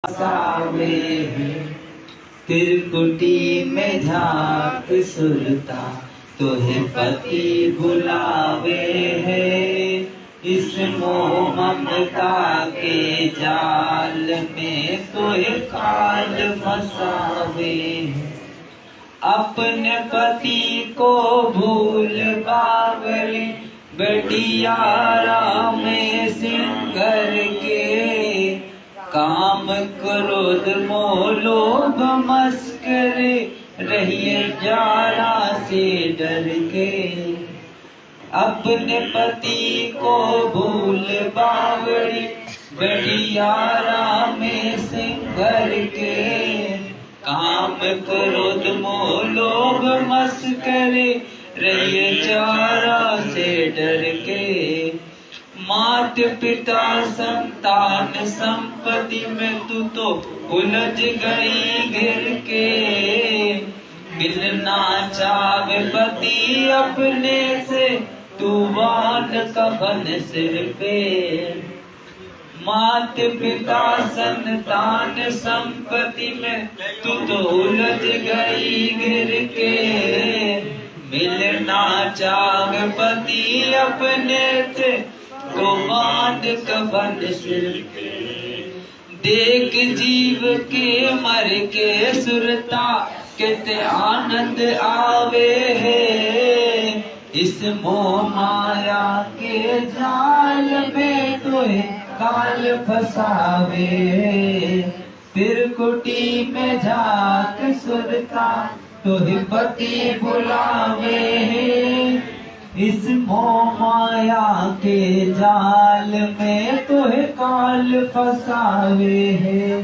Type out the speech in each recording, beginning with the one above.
सावे त्रिकुटी में झांक सुरता तोहे पति बुलावे है। इस मोह ममता के जाल में तोहे काल फसावे है। अपने पति को भूल बावली बटियारा में सिंगर के। काम क्रोध मोह लोभ मस्करे रहिए जारा से डर के। अपने पति को भूल बावड़ी बटियारा में सिंगर के। काम क्रोध मोह लोभ मस्करे रहिए जारा से डर के। मात पिता संतान संपत्ति में तू तो उलझ गई घिर के। मिलना चाहे पति अपने से तू बांध कफन सिर पे। मात पिता संतान संपत्ति में तू तो उलझ गई घिर के। मिलना चाहे पति अपने से तो बांध कफन सिर पे। देख जीव के मर के सुरता कितने आनंद आवे है। इस मोह माया के जाल में तोहे काल फसावे। त्रिकुटी में झांक सुरता तोहे पति बुलावे है। इस मोह माया के जाल में तोहे काल फसावे है।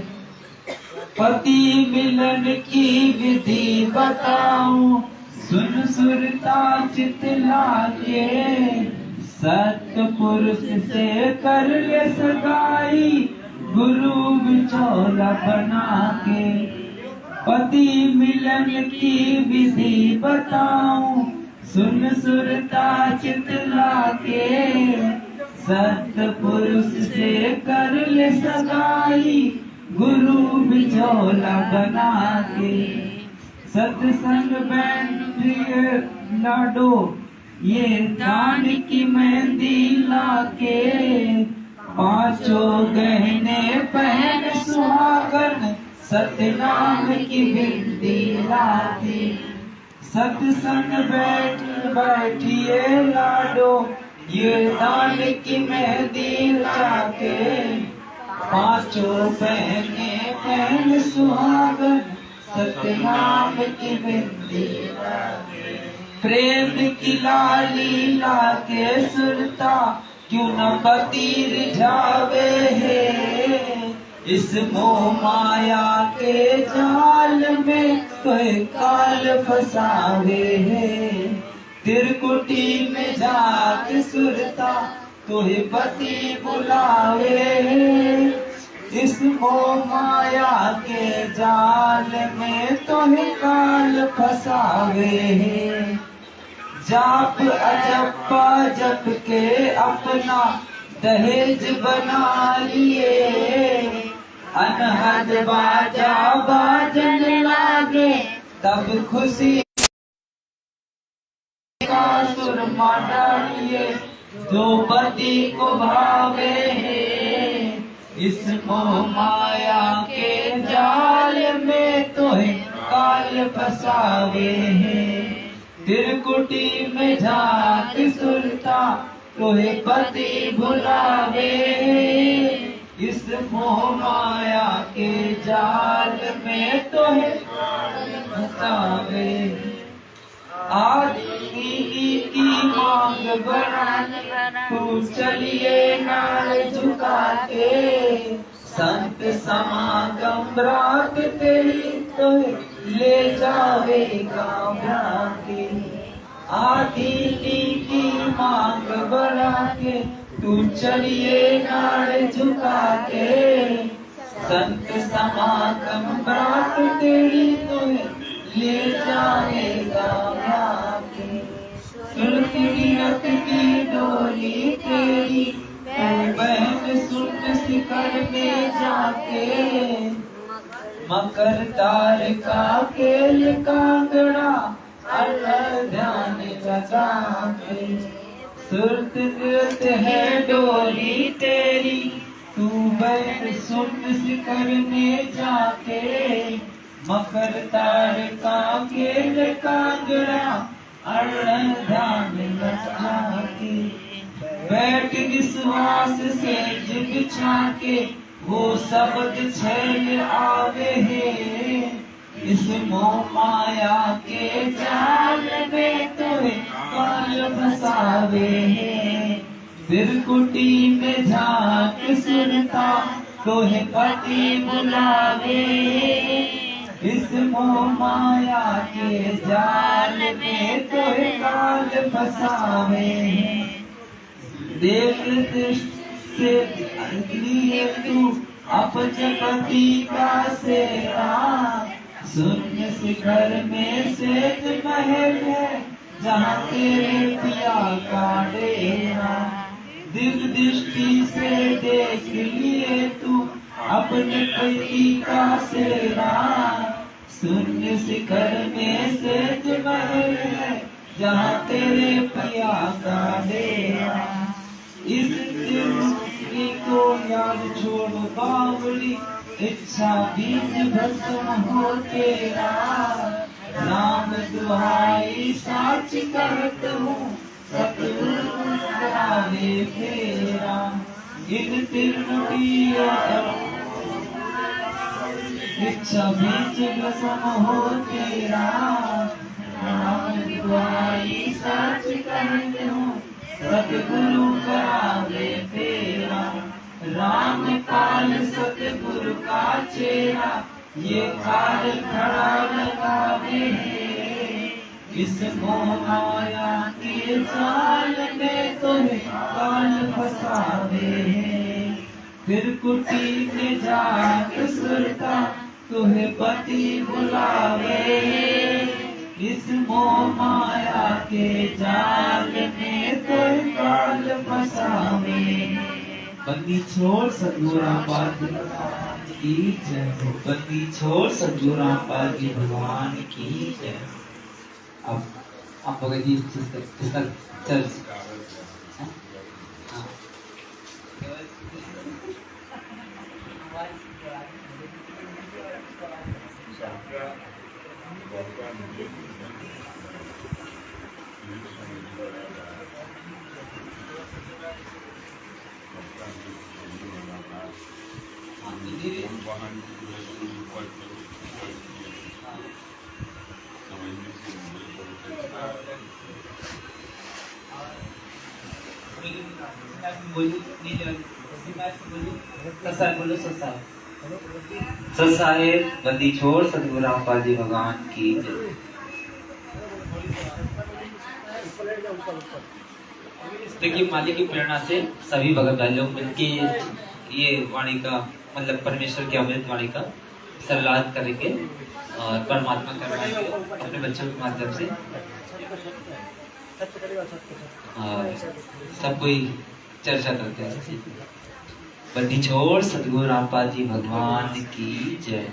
पति मिलन की विधि बताऊं सुन सुरता चित लागे। सत्पुरुष से कर ले सगाई गुरु बिचौला बना के। पति मिलन की विधि बताऊं सुन सुरता चित लागे। सत्पुरुष से कर ले सगाई गुरु बिचौला बना के। सत्संग बैठिए लाडो ये दान की मेहंदी लाके। पांचों गहने पहन सुहागन सतनाम की बिंदी लाके। सत्संग बैठिए लाडो ये दान की मेहंदी लाके। पांचों बहने पहन सुहागन सतनाम की बिंदी लाके। प्रेम की लाली लाके सुरता क्यों न पति रिझावे है। इस मोह माया के जाल में कोई काल फसावे है। त्रिकुटी में झांक सुरता तोहे पति बुलावे है। इस मोह माया के जाल में तोहे काल फसावे है। जाप अजप्पा जप के अपना दहेज बना लिए। अनहद बाजा बाजन लागे तब खुशी का सुरमा डालिए। जो पति को भावे है इस मोह माया के जाल में तोहे काल फसावे है। त्रिकुटी में झांक सुरता तोहे पति बुलावे है। इस मोह माया के जाल में तोहे फसावे। आदि की मांग बढ़ा तू चलिए नाल झुका के। संत समागम रात तेरी तोहे ले जावेगा भ्रांति। आदि की मांग बढ़ा के तू चलिए नाल झुका के। संत समागम रात तेरी तोहे ले जाएगा भ्रांति। सुलती रथ की डोली तेरी बहन सुन शिखर में जाके। मकर तारका केल कांगड़ा ध्यान लगा के। सुरत नृत्य है डोली तेरी, तू बैठ सुन शिखर में जाके। मकर तारका केल कांगड़ा ध्यान लगा के। बैठ विश्वास से बिछा के, वो शब्द छैल आवे है। इस मोह माया के जाल में तोहे काल फसावे है। फिर कुटी में झांक सुरता तोहे पति बुलावे। इस मोह माया के जाल में तोहे काल फसावे है। देख दृष्टि से लिए तू अपने पति का सेवा। शून्य शिखर में श्वेत महल है, जहाँ तेरे पिया का डेरा। दिव्य दृष्टि से देख लिए तू अपने पति का सेवा। शून्य शिखर में श्वेत महल है, जहाँ तेरे पिया का डेरा। इस दिल को याद छोड़ बावली, इच्छा बीज भस्म हो तेरा। राम दुहाई साच करत हूँ, सतगुरु करावे फेरा। इन त्रिपुटिया इच्छा बीज भस्म हो तेरा। राम दुहाई साच करत हूँ, सतगुरु करावे फेरा। राम काल सतगुरु का चेहरा, ये काल खड़ा लगावे। इस मोह माया के जाल में तुम्हें काल फसावे। फिर कुटी में जाके सुरता तुम्हें पति बुलावे। इस मोह माया के जाल में तुम्हें काल फसावे। बंदी छोड़ सतगुरु रामपाल जी भगवान की जय हो। बंदी छोड़ सतगुरु रामपाल जी भगवान की जय। अब आप भगत जी चल साहेब बंदी छोड़ सतगुरु रामपाल जी भगवान की जय। देखिए मालिक की प्रेरणा से सभी भगत भाई लोग मिलके ये वाणी का मतलब परमेश्वर की अमृत वाणी का सरलाद करेंगे और परमात्मा करवाएंगे अपने बच्चों के माध्यम से। और सब कोई चर्चा करते हैं। बंदी छोड़ सतगुरु रामपाल जी भगवान की जय।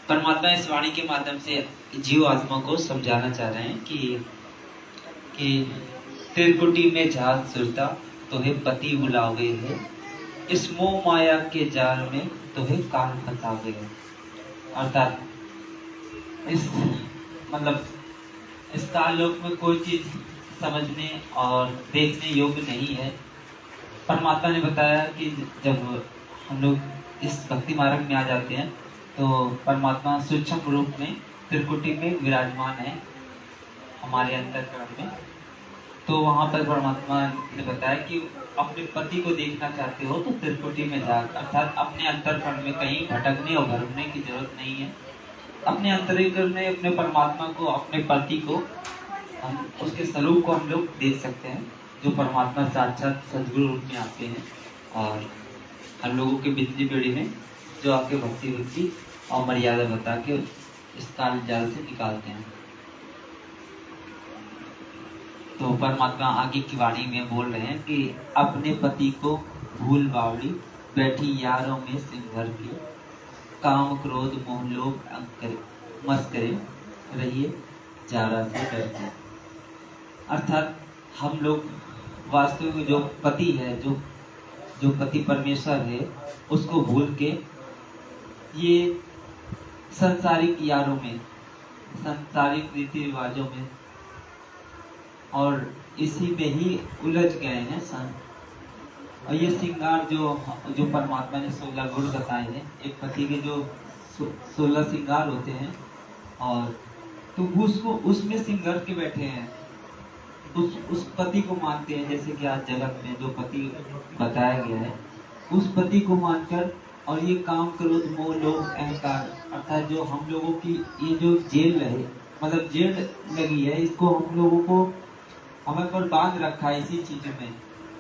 परमात्मा इस वाणी के माध्यम से जीव आत्मा को समझाना चाह रहे हैं कि त्रिकुटी में झांक सुरता तुम्हें पति बुलावे है। इस मोह माया के जाल में तुम्हें काल फंसावे है। अर्थात इस मतलब इस काललोक में कोई चीज समझने और देखने योग्य नहीं है। परमात्मा ने बताया कि जब हम लोग इस भक्ति मार्ग में आ जाते हैं तो परमात्मा सूक्ष्म रूप में त्रिकुटी में विराजमान है हमारे अंतःकरण में। तो वहाँ पर परमात्मा ने बताया कि अपने पति को देखना चाहते हो तो त्रिकुटी में जाकर अर्थात अपने अंतःकरण में कहीं भटकने और भरने की जरूरत नहीं है। अपने अंतरीकरण में अपने परमात्मा को अपने पति को हम उसके स्वरूप को हम लोग देख सकते हैं जो परमात्मा साक्षात सद्गुरु रूप में आते हैं और हम लोगों के बिजली बेड़ी में जो आपके भक्ति वृत्ति और मर्यादा बता के इस काल जाल से निकालते हैं। तो परमात्मा आगे की वाणी में बोल रहे हैं कि अपने पति को भूल बावड़ी बैठी यारों में सिंह भर की। काम क्रोध मोह लोभ मत करे रहिए जारा से डरते। अर्थात हम लोग वास्तविक में जो पति है, जो पति परमेश्वर है, उसको भूल के ये संसारिक यारों में, संसारिक रीति रिवाजों में और इसी में ही उलझ गए हैं सन। और ये श्रृंगार जो परमात्मा ने 16 गुण बताए हैं, एक पति के जो 16 श्रृंगार होते हैं, और तो उसको उसमें श्रृंगार के बैठे हैं, उस पति को मानते हैं। जैसे कि आज जगत में जो पति बताया गया है, उस पति को मानकर, और ये काम क्रोध मोह लोभ अहंकार, अर्थात जो हम लोगों की ये जो जेल है, मतलब जेल लगी है, इसको हम लोगों को हमें पर बांध रखा है इसी चीजों में,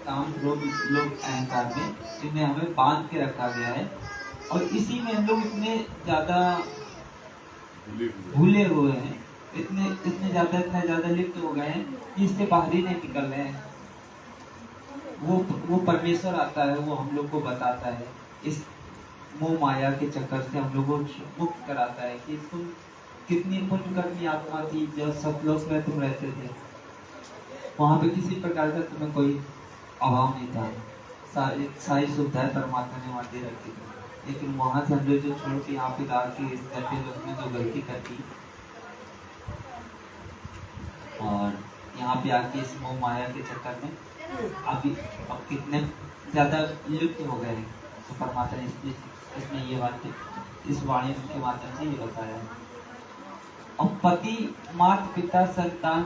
काम क्रोध लोभ अहंकार में, जिन्हें हमें बांध के रखा गया है। और इसी में हम लोग इतने ज्यादा भूले हुए हैं, इतने ज्यादा लिप्त हो गए हैं कि इससे बाहर ही नहीं निकल रहे हैं। वो परमेश्वर आता है, वो हम लोग को बताता है, इस मोह माया के चक्कर से हम लोग को मुक्त कराता है कि तुम कितनी पुण्य कर्मी आत्मा थी जब सतलोक में तुम रहते थे, वहां पे किसी प्रकार का तुम्हें कोई अभाव नहीं था, सारी सुविधाएं परमात्मा ने वहां दे रखी थी। लेकिन वहां से हम लोग जो छोड़ के यहाँ पे आके इस गलती लोग में जो गलती कर दी, और यहाँ पे आके इस मोह माया के चक्कर में अब कितने ज्यादा लिप्त हो गए हैं। तो परमात्मा ने इसमें ये बात इस वाणी के माध्यम से ये बताया है। और पति माता पिता संतान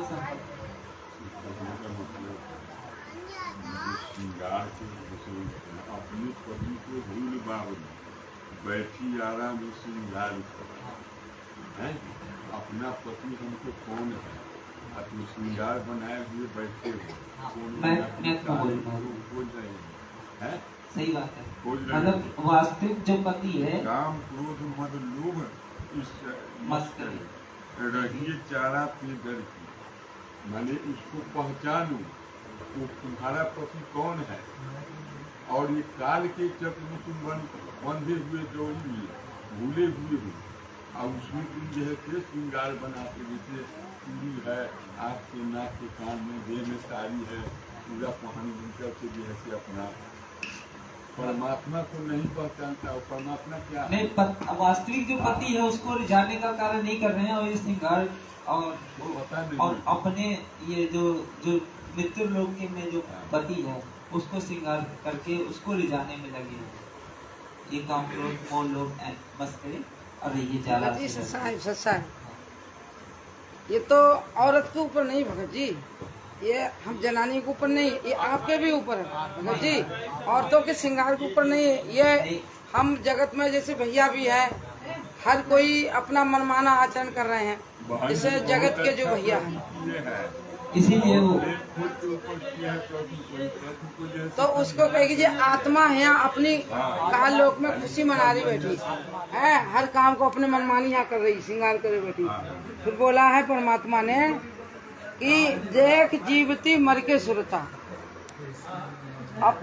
अपने पति को भूल बाबू बैठी आराम में श्रृंगार है। अपना पति हमको कौन है, अपने श्रृंगार बनाए हुए बैठे है। सही बात है, मतलब वास्तविक जो पति है, काम क्रोध मद लोभ मत करे रहिए चारा पे डर की, माने उसको पहचानो वो तुम्हारा पति कौन है। और ये काल के चक्र में तुम बंधे हुए डोरी भूले हुए हो, और उसमें तुम जो है के श्रृंगार बनाते, जैसे चूड़ी है, आँख के नाक के कान में, देह में साड़ी है, पूरा पहन बुनकर के जो है से अपना परमात्मा को नहीं पहचानता। और परमात्मा क्या है? नहीं, वास्तविक जो पति है उसको रिझाने का कार्य नहीं कर रहे हैं, और ये श्रृंगार और अपने ये जो मृत्यु लोक में जो पति है उसको श्रृंगार करके उसको रिझाने में लगे हैं। ये काम क्रोध मोह लोभ मस्करी और ये जाला सच्चा है। ये तो औरत के ऊपर नहीं भगत जी, ये हम जनानी के ऊपर नहीं, ये आपके भी ऊपर है भगत जी। औरतों के श्रृंगार के ऊपर नहीं है। ये हम जगत में जैसे भैया भी है, हर कोई अपना मनमाना आचरण कर रहे हैं, जैसे जगत के जो भैया हैं, इसीलिए वो तो उसको कहेगी जी आत्मा है यहाँ अपनी काल लोक में खुशी मना रही बैठी है, हर काम को अपने मनमानी यहाँ कर रही, श्रृंगार करे बैठी। फिर बोला है परमात्मा ने कि देख जीवती मर के सुरता, अब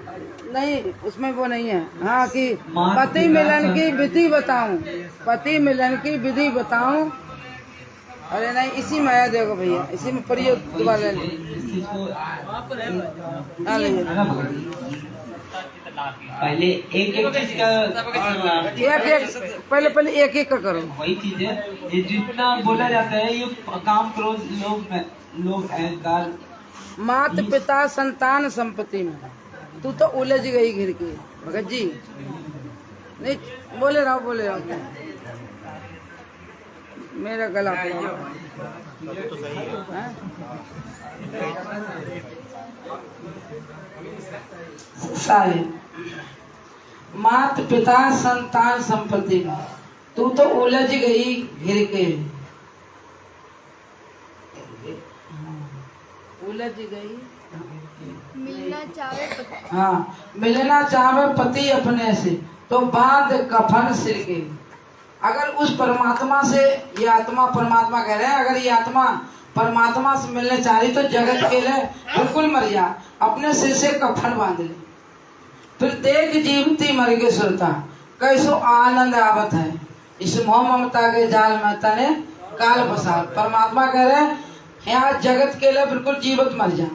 नहीं उसमें वो नहीं है। हाँ कि पति मिलन की विधि बताऊं, पति मिलन की विधि बताऊं। अरे नहीं, इसी में आया देखो भैया, इसी में पढ़िए दोबारा पहले एक चीज का पहले एक का करो। वही चीज है, ये जितना बोला जाता है, ये काम क्रोध लोभ अहंकार, माता पिता संतान संपत्ति में तू तो उलझ गई घिर के भगत जी। नहीं बोले रहो मेरा गला सारे माता पिता संतान संपत्ति में तू तो उलझ गई घिर के, उलझ गई। मिलना चाहे पति, हाँ मिलना चाहे पति अपने से तो बांध कफन सिर के। अगर उस परमात्मा से ये आत्मा, परमात्मा कह रहे हैं, अगर ये आत्मा परमात्मा से मिलने चाह रही तो जगत के लिए बिल्कुल मर जा, अपने सिर से कफन बांध ले। फिर देख जीवती मर के सुरता, कैसो आनंद आवत है, इस मोह ममता के जाल में तने काल फंसा। परमात्मा कह रहे हैं यहाँ जगत के लिए बिल्कुल जीवित मर जा,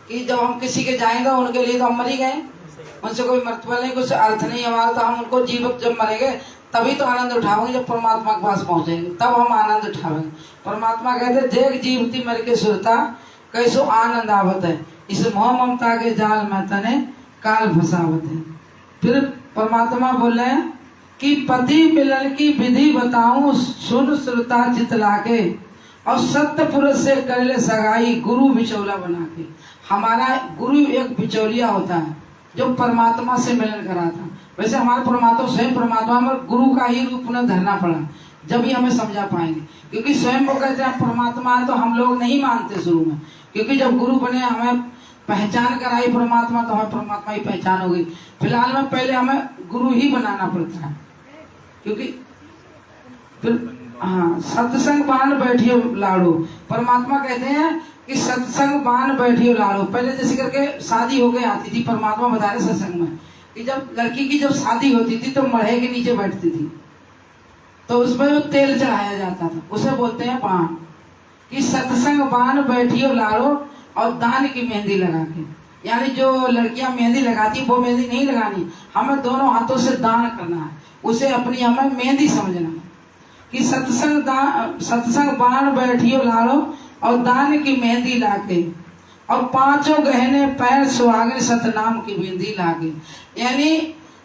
कि जब हम किसी के जाएंगे उनके लिए तो हम मर ही गए, उनसे कोई महत्व नहीं, कुछ अर्थ नहीं हमारा, तो हम उनको जीवित जब मरेंगे तभी तो आनंद उठाओगे, जब परमात्मा के पास पहुंचेंगे तब हम आनंद उठाएंगे। परमात्मा कहते देख जीवती मर के सुरता कैसो आनंद आवत है, इस मोह ममता के जाल में तने काल फंसावत है। फिर परमात्मा बोले कि पति मिलन की विधि बताऊं सुन श्रुता चितला के, और सत्य पुरुष से कर ले सगाई गुरु बिचौला बना के। हमारा गुरु एक बिचौलिया होता है जो परमात्मा से मिलन कराता। वैसे हमारे परमात्मा स्वयं परमात्मा में गुरु का ही रूप उन्हें धरना पड़ा, जब ही हमें समझा पाएंगे, क्योंकि स्वयं वो कहते हैं परमात्मा है, तो हम लोग नहीं मानते शुरू में, क्योंकि जब गुरु बने हमें पहचान कराई परमात्मा, तो हमें परमात्मा ही पहचान हो गई। फिलहाल में पहले हमें गुरु ही बनाना पड़ता है, क्योंकि फिर हाँ सत्संग बान बैठियो लाड़ो। परमात्मा कहते हैं कि सत्संग बान बैठियो लाड़ो। पहले जैसे करके शादी हो गई आती थी, परमात्मा बता रहे सत्संग में कि जब लड़की की जब शादी होती थी तो मढ़े के नीचे बैठती थी, तो उसमें जो तेल चढ़ाया जाता था उसे बोलते हैं बाण। कि सत्संग बान बैठियो लाड़ो, और दान की मेहंदी लगा के, यानी जो लड़कियां मेहंदी लगाती वो मेहंदी नहीं लगानी, हमें दोनों हाथों से दान करना है, उसे अपनी हमें मेहंदी समझना है। कि सत्संग बाण बैठियो लाड़ो, और दान की मेहंदी लाके, और पांचों गहने पैर सुहागन सतनाम की बिंदी लागे। यानी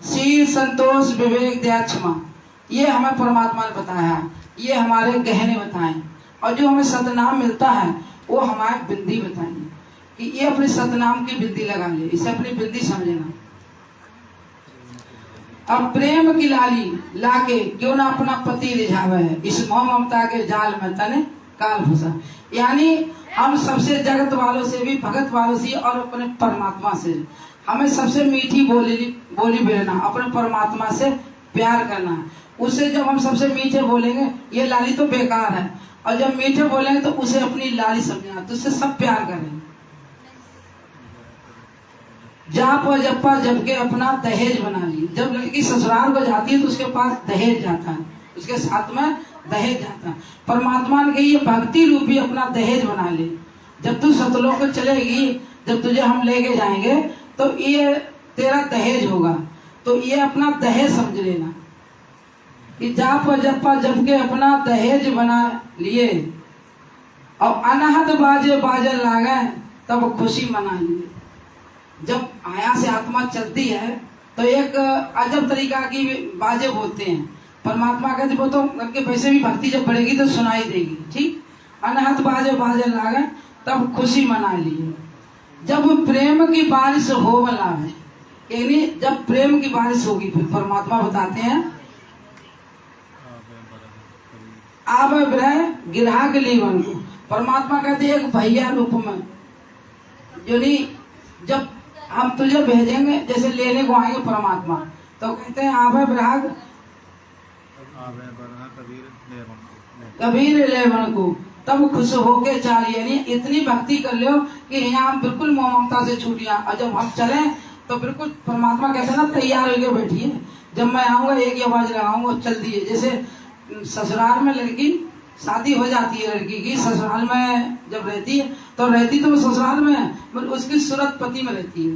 शील संतोष विवेक दया क्षमा, ये हमें परमात्मा ने बताया, ये हमारे गहने बताए, और जो हमें सतनाम मिलता है वो हमारे बिंदी बताइए कि ये अपने सतनाम की बिंदी लगा ले, इसे अपनी बिंदी समझना। अब प्रेम की लाली लाके क्यों ना अपना पति रिझावे है, इस मोह ममता के जाल में तने काल फंसा। यानी हम सबसे जगत वालों से भी, भगत वालों से और अपने परमात्मा से हमें सबसे मीठी बोली बोलना, अपने परमात्मा से प्यार करना। उसे जब हम सबसे मीठे बोलेंगे ये लाली तो बेकार है, और जब मीठे बोलेंगे तो उसे अपनी लाली समझना, तो उससे सब प्यार करेंगे। जाप और जप्पा जब के अपना दहेज बना ली। जब लड़की ससुराल को जाती है तो उसके पास दहेज जाता है, उसके साथ में दहेज जाता है। परमात्मा ने कही ये भक्ति रूपी अपना दहेज बना ले। जब तू सतलोक को चलेगी, जब तुझे हम लेके जाएंगे तो ये तेरा दहेज होगा, तो ये अपना दहेज समझ लेना। कि जाप और जप्पा जब के अपना दहेज बना लिए, और अनाहत बाजे बाजन लागे तब खुशी मना लिए। जब आया से आत्मा चलती है तो एक अजब तरीका की बाजे बोलते हैं। परमात्मा कहते वो तो उनके वैसे भी भक्ति जब बढ़ेगी तो सुनाई देगी, ठीक। अनहत बाजे बाजे लागे तब खुशी मना लिए। जब प्रेम की बारिश हो वाला है, यानी जब प्रेम की बारिश होगी, फिर परमात्मा बताते हैं आब ब्रह गिरहा के लीवन को। परमात्मा कहते हैं एक भैया रूप में, जो नहीं जब हम तुझे भेजेंगे, जैसे लेने को आएंगे परमात्मा, तो कहते हैं आवे ब्राग कबीर लेवन को तब खुश होके चालिए। यानी इतनी भक्ति कर लो कि यहाँ हम बिल्कुल मोह ममता से छूटिया, और जब हम चले तो बिल्कुल परमात्मा कहते हैं ना तैयार होके बैठिए, जब मैं आऊंगा एक ही आवाज लगाऊंगा चल दिए। जैसे ससुराल में लड़की शादी हो जाती है, लड़की की ससुराल में जब रहती है तो वो ससुराल में है, मतलब उसकी सूरत पति में रहती है।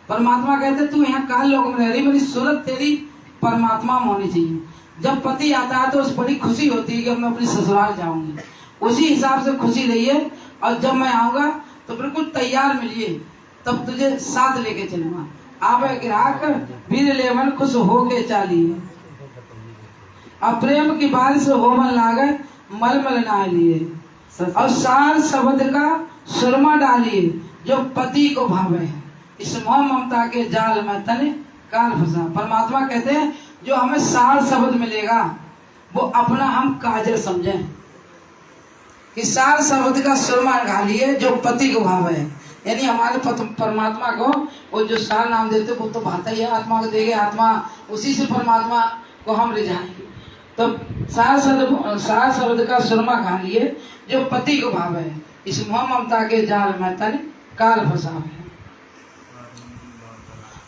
परमात्मा कहते तू यहाँ काल लोक में रह रही, मेरी सूरत तेरी परमात्मा में होनी चाहिए। जब पति आता है तो उस बड़ी खुशी होती है कि अब मैं अपनी ससुराल जाऊंगी, उसी हिसाब से खुशी रहिए। और जब मैं आऊंगा तो बिल्कुल तैयार मिलिए, तब तुझे साथ लेके चलूंगा। आप ग्राहक वीर लेवन खुश होके चालिए, और प्रेम की बारिश होवन लागे मलमल ना लिए, और सार शब्द का सुरमा डालिए जो पति को भावे है। इस मोह ममता के जाल में तने काल फंसा। परमात्मा कहते हैं जो हमें सार शब्द मिलेगा वो अपना हम काजल समझें, कि सार शब्द का सुरमा डालिए जो पति को भावे है। यानी हमारे परमात्मा को वो जो सार नाम देते वो तो भाता ही है, आत्मा को देंगे, आत्मा उसी से परमात्मा को हम रिझाएंगे। तो सार शब्द का सुरमा खा लिए जो पति को भावे है। इस मोह ममता के जाल में तन काल फंसा है।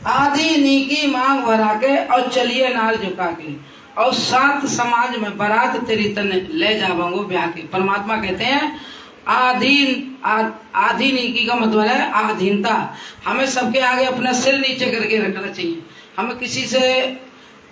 आधी नीकी मांग भरा के और चलिए नार झुका के और 7 समाज में बारात तेरी तने ले जावांगो ब्याह के। परमात्मा कहते हैं आधी नीकी का मतलब है आधीनता। हमें सबके आगे अपना सिर नीचे करके रखना चाहिए। हमें किसी से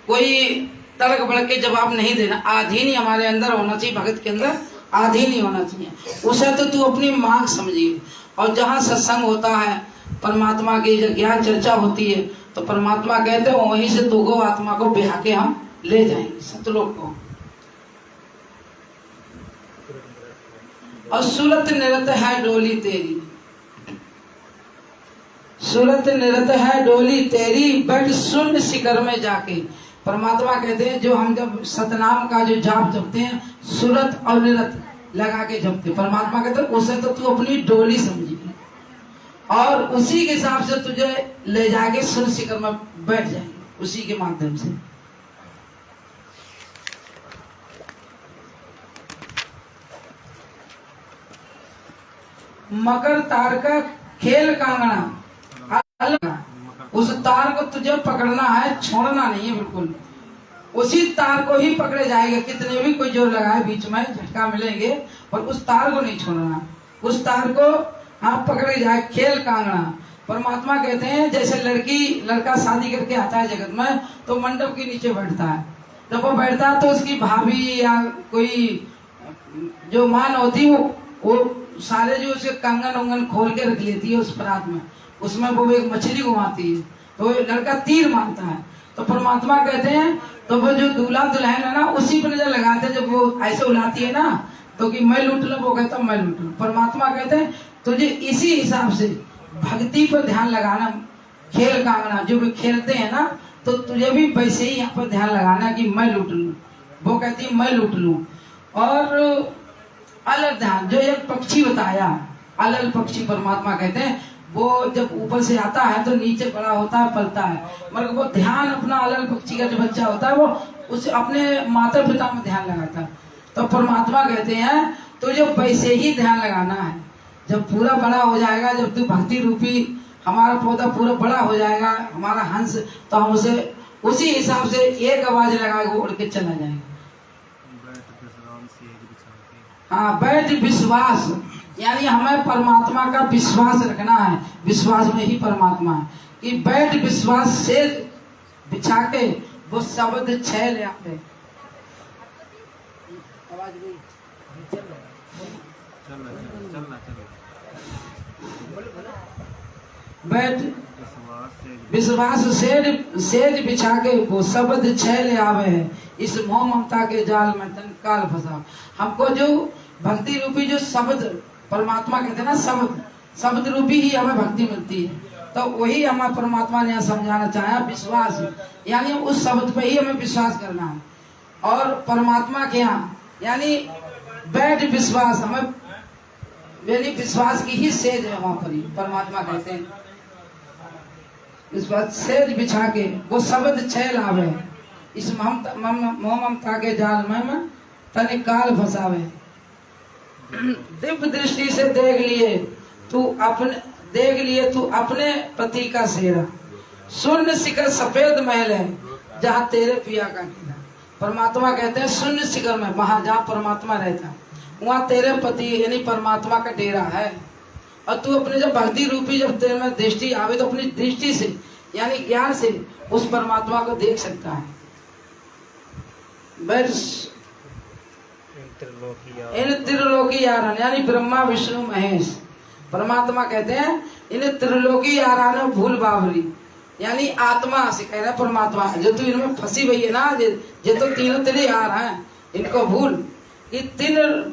कोई तड़क भड़क के जवाब नहीं देना। आधीन ही हमारे अंदर होना चाहिए, भगत के अंदर आधीन ही होना चाहिए। उसे तो तू अपनी मांग समझिए। और जहाँ सत्संग होता है, परमात्मा की जो ज्ञान चर्चा होती है, तो परमात्मा कहते हैं वहीं से तू को आत्मा को ब्याह के हम ले जाएंगे सतलोक को। और सूरत निरत है डोली तेरी, सूरत निरत है डोली तेरी, बैठ शून्य शिखर में जाके। परमात्मा कहते हैं जो हम जब सतनाम का जो जाप जपते हैं, सूरत और निरत लगा के जपते, परमात्मा कहते हैं उसे तो तू अपनी डोली समझी और उसी के हिसाब से तुझे ले जाके शून्य शिखर में बैठ जाएंगे, उसी के माध्यम से। मकर तार का खेल कांगड़ा, उस तार को तुझे पकड़ना है, छोड़ना नहीं है बिल्कुल। उसी तार को ही पकड़े जाएगा, कितने भी कोई जोर लगाए बीच में झटका मिलेंगे, पर उस तार को नहीं छोड़ना। उस तार को आप पकड़े जाए। खेल कांगड़ा, परमात्मा कहते हैं जैसे लड़का शादी करके आता है जगत में, तो मंडप के नीचे बैठता है। जब वो बैठता है तो उसकी भाभी या कोई जो मान होती है वो सारे जो उसे कंगन उंगन खोल के रख लेती है उस परात में। उसमें वो एक मछली घुमाती है, तो लड़का तीर मारता है। तो परमात्मा कहते हैं तो वो जो दूल्हा दुल्हन है ना, उसी पर नजर लगाते हैं। जब वो ऐसे उलाती है ना, तो कि मैं लूट लूं, वो कहता मैं लूट लूं। परमात्मा कहते हैं तुझे इसी हिसाब से भक्ति पर ध्यान लगाना। खेल कांगना, जो भी खेलते हैं ना, तो तुझे भी वैसे ही यहाँ पर ध्यान लगाना कि मैं लूट लूं। वो कहती है मैं लूट लूं। और अलग ध्यान, जो एक पक्षी बताया, अलग पक्षी परमात्मा कहते हैं वो जब ऊपर से आता है तो नीचे बड़ा होता है, पलता है, मगर वो ध्यान अपना अलग पक्षी का जो बच्चा होता है वो उसे अपने माता पिता में ध्यान लगाता है। तो परमात्मा कहते हैं तुझे वैसे ही ध्यान लगाना है। जब पूरा बड़ा हो जाएगा, जब तू भक्ति रूपी हमारा पौधा पूरा बड़ा हो जाएगा, हमारा हंस, तो हम उसे उसी हिसाब से एक आवाज लगाएगा, उड़ के चला जाएगा। हाँ, बैठ विश्वास, यानी हमें परमात्मा का विश्वास रखना है। विश्वास में ही परमात्मा है कि बैठ विश्वास से बिछा के वो शब्द छह ले आते। बैठ विश्वास सेज बिछा के वो शब्द छह ले आवे है, इस मोह ममता के जाल में तत्काल फंसा। हमको जो भक्ति रूपी जो शब्द परमात्मा कहते हैं ना, शब्द रूपी ही हमें भक्ति मिलती है। तो वही हमें परमात्मा ने समझाना चाहा, विश्वास, यानी उस शब्द पे ही हमें विश्वास करना है। और परमात्मा के यहाँ यानी बैठ विश्वास, हमें यानी विश्वास की ही सेज है वहां पर ही। परमात्मा कहते हैं विश्वास सेज बिछा के वो शब्द छह लावे, इस मोह ममता के जाल में तनिकाल फंसावे। दिव्य दृष्टि से देख लिए तू अपने पति का सेरा, शून्य शिखर सफेद महल है जहाँ तेरे पिया का डेरा। परमात्मा कहते हैं शून्य शिखर में, वहां जहाँ परमात्मा रहता है, वहाँ तेरे पति यानी परमात्मा का डेरा है। और तू अपने जब भक्ति रूपी जब तेरे में दृष्टि आवे, तो अपनी दृष्टि से यानी ज्ञान से उस परमात्मा को देख सकता है। इन त्रिलोकी यारान यानी ब्रह्मा विष्णु महेश, परमात्मा कहते हैं इन त्रिलोकी यारान भूल बावरी, यानी आत्मा से कह रहा है परमात्मा, जो तू इनमें फंसी हुई है ना, जो तो तीनों तेरे यार हैं, इनको भूल कि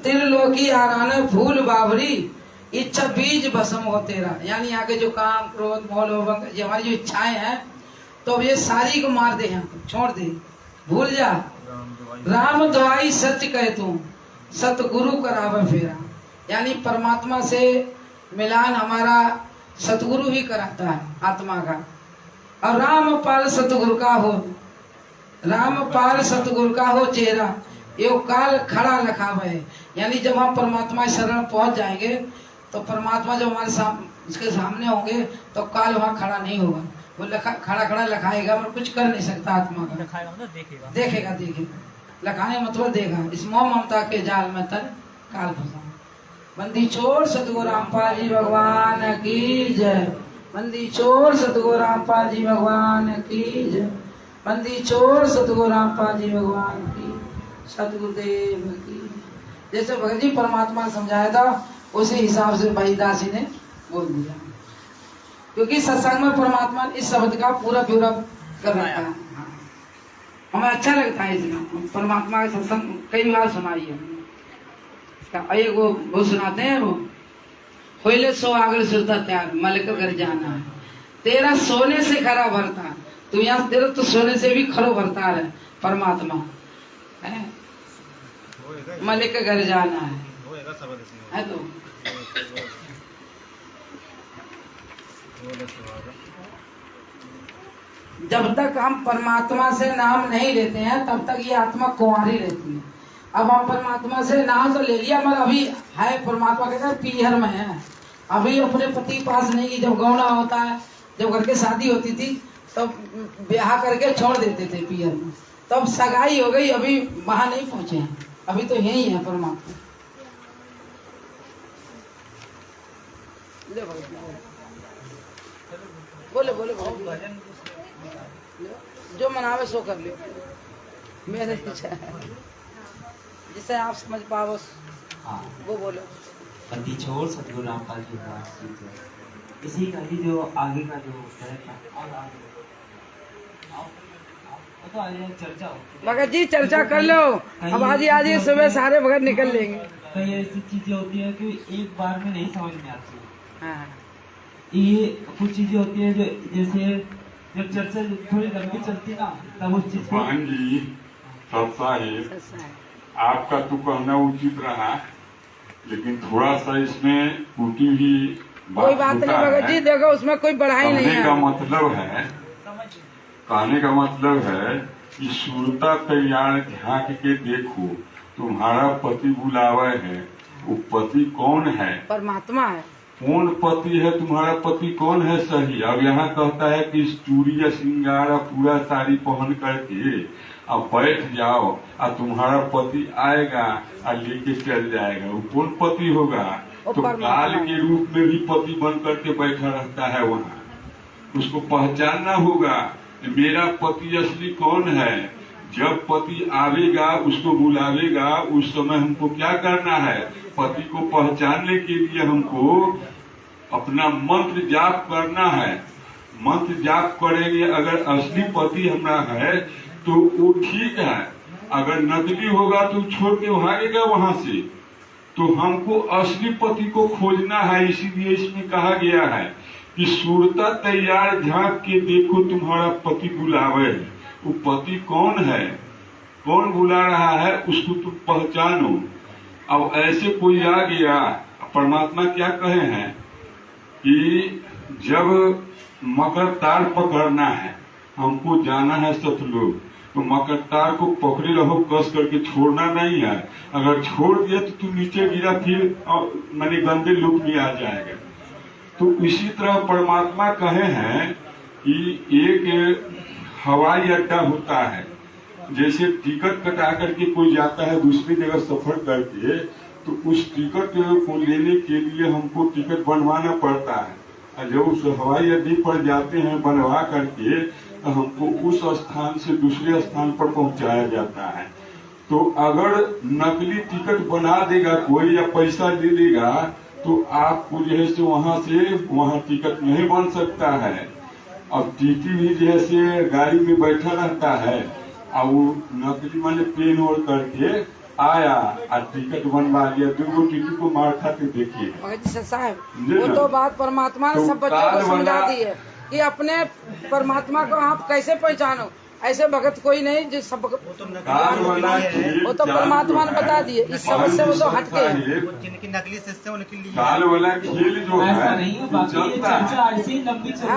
त्रिलोकी यारान भूल बावरी, इच्छा बीज भस्म हो तेरा, यानी यहाँ के जो काम क्रोध मोह लोभ ये हमारी जो इच्छाएं हैं, तो अब ये सारी को मार दे, यहाँ छोड़ दे, भूल जा। राम दवाई सच कहे तू, सतगुरु करावे फेरा, यानी परमात्मा से मिलान हमारा सतगुरु ही कराता है आत्मा का। और रामपाल सतगुरु का हो, रामपाल सतगुरु का हो चेहरा, यो काल खड़ा लखावे, यानी जब हम परमात्मा शरण पहुंच जाएंगे तो परमात्मा जब हमारे इसके सामने होंगे तो काल वहां खड़ा नहीं होगा, वो खड़ा खड़ा लखाएगा और कुछ कर नहीं सकता आत्मा का। दिखाएगा मतलब देखेगा। देखेगा लखाने मतलब देगा। इस मोह ममता के जाल में तन काल फंसा। बंदी छोड़ सतगुरु रामपाल जी भगवान की जय। बंदी छोड़ सतगुरु रामपाल जी भगवान की जय। बंदी छोड़ सतगुरु रामपाल जी भगवान की, सतगुरुदेव की। जैसे भगत जी परमात्मा ने समझाया था उसी हिसाब से भाई दासी ने बोल दिया, क्योंकि सत्संग में परमात्मा ने इस शब्द का पूरा ब्यौरा कर रखा है। हमें अच्छा लगता है इसमें, परमात्मा का सत्संग कई बार सुनाई है। एक वो सुनाते हैं, वो होइले सो आगल सुरता त्यार मलिक घर जाना है, तेरा सोने से खरा भरता, तू यहाँ तेरा तो सोने से भी खरो भरता है परमात्मा है। मलिक के घर जाना है तो जब तक हम परमात्मा से नाम नहीं लेते हैं तब तक ये आत्मा कुंवारी रहती है। अब हम परमात्मा से नाम तो ले लिया, मगर अभी है परमात्मा कहता है पीहर में है, अभी अपने पति पास नहीं। जब गौना होता है, जब घर के शादी होती थी तब ब्याह करके छोड़ देते थे पीहर में, तब सगाई हो गई, अभी वहां नहीं पहुंचे हैं, अभी तो यही है परमात्मा। बोले बोले बोले जो मनावे सो कर ले, मेरे पीछे जिसे आप समझ पाओ हाँ, वो बोलो। बंदी छोड़ सतगुरु रामपाल जी भगवान की जय। इसी का ही जो आगे का जो तो आगे चर्चा हो। भगत जी चर्चा कर लो, अब आज सुबह सारे भगत निकल लेंगे। कई ऐसी चीजें होती है कि एक बार में नहीं समझ में आती। हाँ। ये कुछ चीजें होती है जो जैसे जब चर्चा थोड़ी लंबी चलती ना तब उस चीज को। बहन जी आपका तो कहना उचित रहा, लेकिन थोड़ा सा इसमें टूटी हुई कोई बात नहीं भगत जी, देखो उसमें कोई बढ़ाई नहीं है। कहने का मतलब है कि सुरता तैयार झांक के देखो, तुम्हारा पति बुलावा है, वो पति कौन है? परमात्मा है। कौन पति है? तुम्हारा पति कौन है? सही। अब यहाँ कहता है कि चूड़ी या श्रृंगार पूरा साड़ी पहन करके अब बैठ जाओ और तुम्हारा पति आएगा और लेके चल जाएगा। वो कौन पति होगा? तो काल के रूप में भी पति बन करके बैठा रहता है वहाँ। उसको पहचानना होगा मेरा पति असली कौन है। जब पति आवेगा, उसको बुलावेगा, उस समय हमको क्या करना है? पति को पहचानने के लिए हमको अपना मंत्र जाप करना है। मंत्र जाप करेंगे, अगर असली पति हमारा है तो वो ठीक है, अगर नकली होगा तो छोड़ के भागेगा वहां से। तो हमको असली पति को खोजना है, इसीलिए इसमें कहा गया है कि सूरता तैयार झांक के देखो, तुम्हारा पति बुलावे। वो पति कौन है? कौन बुला रहा है? उसको तुम पहचानो। अब ऐसे कोई आ गया, परमात्मा क्या कहे हैं कि जब मकर तार पकड़ना है, हमको जाना है सतलुज, तो मकर तार को पकड़े रहो, कस करके छोड़ना नहीं है। अगर छोड़ दिया तो तू नीचे गिरा, फिर माने गंदे लुक में आ जाएगा। तो इसी तरह परमात्मा कहे हैं कि एक हवाई अड्डा होता है, जैसे टिकट कटा करके कोई जाता है दूसरी जगह सफर करके, तो उस टिकट को लेने के लिए हमको टिकट बनवाना पड़ता है। और जब उस हवाई अड्डे पर जाते हैं बनवा करके, तो हमको उस स्थान से दूसरे स्थान पर पहुंचाया जाता है। तो अगर नकली टिकट बना देगा कोई या पैसा दे देगा, तो आपको जो है से वहाँ टिकट नहीं बन सकता है। अब टीटी भी जैसे गाड़ी में बैठा रहता है, और वो नकली माने पेन ओढ़ करके आया और टिकट बनवा लिया, दूगो टिकट को मार खाते देखिए साहब। वो तो बात परमात्मा ने सब बच्चों को समझा दी है कि अपने परमात्मा को आप कैसे पहचानो। ऐसे भगत कोई नहीं जो सब वो तो परमात्मा ने बता दिए, इस समझ से वो तो हटके हैं। जिनकी नकली शिष्य उनके लिए काल वाला खेल जो है ऐसा नहीं है, बाकी ये चर्चा ऐसे ही लंबी चलती है।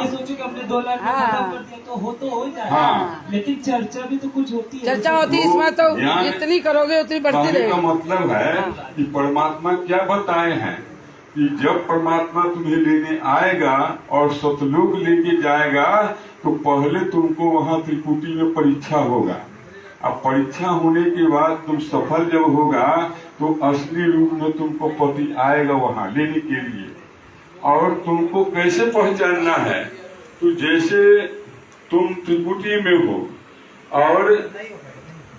ये सोचो कि हमने 2 लाख खत्म कर दिया तो हो जाएगा, लेकिन चर्चा भी तो कुछ होती है। चर्चा होती है, इसमें तो जितनी करोगे उतनी बढ़ती रहेगी। मतलब है कि परमात्मा क्या बताए हैं कि जब परमात्मा तुम्हें लेने आएगा और सतलोक लेके जाएगा तो पहले तुमको वहां त्रिकुटी में परीक्षा होगा। अब परीक्षा होने के बाद तुम सफल जब होगा तो असली रूप में तुमको पति आएगा वहां लेने के लिए। और तुमको कैसे पहचानना है, तो जैसे तुम त्रिकुटी में हो और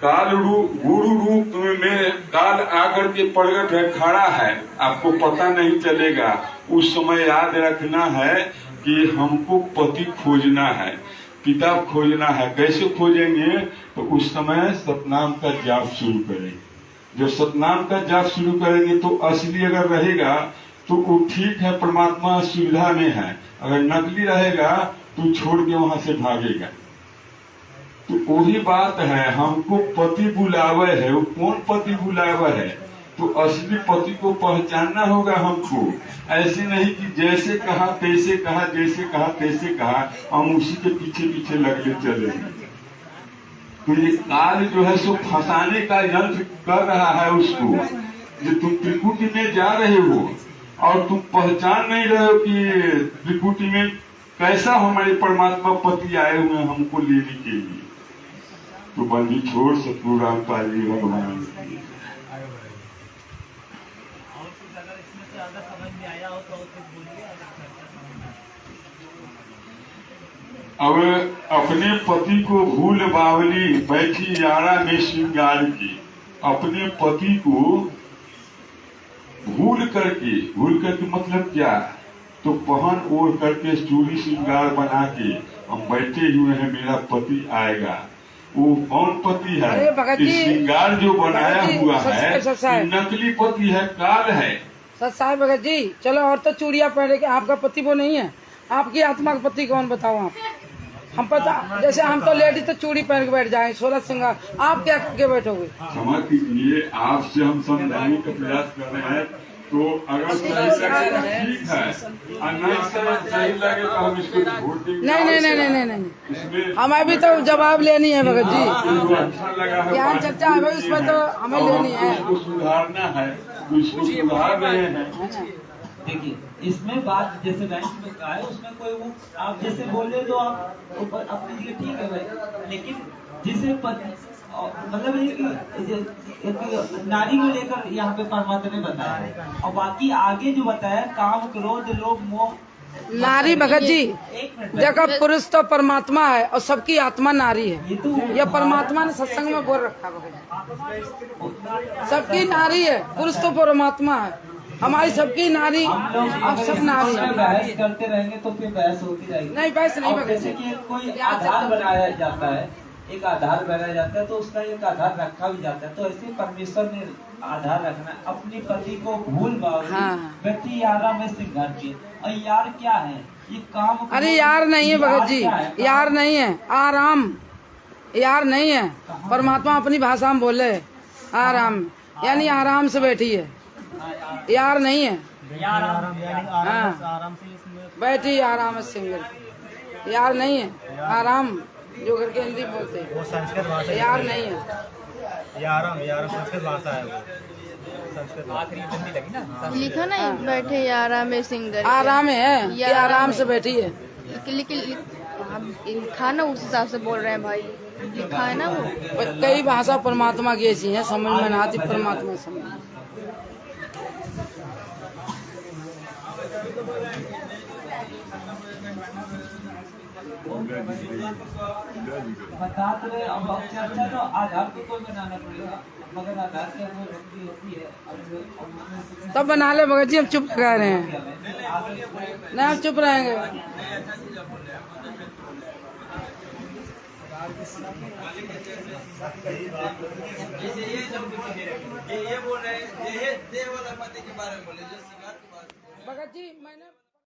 गुरु रूप में काल आकर के प्रकट है, खड़ा है, आपको पता नहीं चलेगा। उस समय याद रखना है कि हमको पति खोजना है, पिता खोजना है। कैसे खोजेंगे, तो उस समय सतनाम का जाप शुरू करेंगे। जब सतनाम का जाप शुरू करेंगे तो असली अगर रहेगा तो वो ठीक है, परमात्मा सुविधा में है। अगर नकली रहेगा तो छोड़ के वहां से भागेगा। तो वही बात है, हमको पति बुलावे है। वो कौन पति बुलावा है, तो असली पति को पहचानना होगा हमको। ऐसे नहीं कि जैसे कहा तैसे कहा, जैसे कहा तैसे कहा, हम उसी के पीछे पीछे लगने चले। तो ये काल जो है सो फंसाने का यंत्र कर रहा है उसको। जो तुम त्रिकुटी में जा रहे हो और तुम पहचान नहीं रहे हो कि त्रिकुटी में कैसा हमारे परमात्मा पति आए हुए हैं हमको लेने के लिए। तो बंदी छोड़ सतगुरु रामपाल जी भगवान। अब अपने पति को भूल बावली बैठी यारा में श्रृंगार की। अपने पति को भूल करके मतलब क्या, तो पहन ओढ़ करके चूड़ी श्रृंगार बना के हम बैठे हुए हैं, मेरा पति आएगा। वो कौन पति है? श्रृंगार जो बनाया हुआ है नकली पति है, काल है। सच साहब भगत जी, चलो और तो चूड़िया पहने के आपका पति वो नहीं है, आपकी आत्मा का पति कौन बताओ आप? हम पता, जैसे हम तो लेडी तो चूड़ी पहन के बैठ जाए, 16 श्रृंगार, आप क्या करके बैठोगे? समझ कीजिए, आपसे हम समझाने का प्रयास कर रहे हैं। तो अगर सही लगे तो ठीक है, और नहीं सही लगे तो हम इसको छोड़ देंगे। नहीं, इसमें हमें भी तो जवाब लेनी है भगत जी। अच्छा लगा है, ज्ञान चर्चा है भाई, उसमें तो हमें लेनी है। उसको सुधारना है, तो इसको सुधार रहे हैं। देखिए, इसमें बात जैसे बैंक में कहा है, उसमें कोई वो आप जैसे बोले तो आप अपनी जगह ठीक है भाई, लेकिन जिसे मतलब एक नारी को लेकर यहाँ पे परमात्मा ने बताया, और बाकी आगे जो बताया काम क्रोध लोभ मोह नारी भगत जी, जगह पुरुष तो परमात्मा है और सबकी आत्मा नारी है। यह परमात्मा ने सत्संग में बोल रखा है, सबकी नारी है, पुरुष तो परमात्मा है, हमारी सबकी नारी, अब सब नारी है। बहस करते रहेंगे तो फिर बहस होती रहेगी। नहीं बहस नहीं भगत जी, कोई आधार बनाया जाता है, एक आधार बनाया जाता है तो उसका एक आधार रखा भी जाता है। तो ऐसे परमेश्वर ने आधार रखना, अपने पति को भूल व्यक्ति यारा में श्रृंगार किए। और यार क्या है ये काम? अरे यार नहीं है भगत जी, यार नहीं है, आराम यार नहीं है। परमात्मा अपनी भाषा में बोले आराम, यानी आराम से बैठी है, यार नहीं है। हाँ, बैठी आराम से, यार नहीं है, आराम जो करके हिंदी बोलते हैं, वो संस्कृत भाषा, यार नहीं है, यार संस्कृत भाषा है वो, संस्कृत आखिरी हिंदी लगी ना, लिखा नहीं बैठे यारा में सिंगर, आराम है, ये आराम से बैठी है। लेकिन हम लिखा ना उस हिसाब से बोल रहे हैं भाई, लिखा है ना वो। कई भाषा परमात्मा की ऐसी है, समझ में ना आती, परमात्मा समझ। बताते रहे। अब चर्चा तो आधार को कोई बनाना पड़ेगा, मगर आधार की हमें व्यक्ति होती है। तब बना ले भगत जी, हम चुप रह रहे हैं, नहीं हम चुप रहेंगे। भगत जी मैंने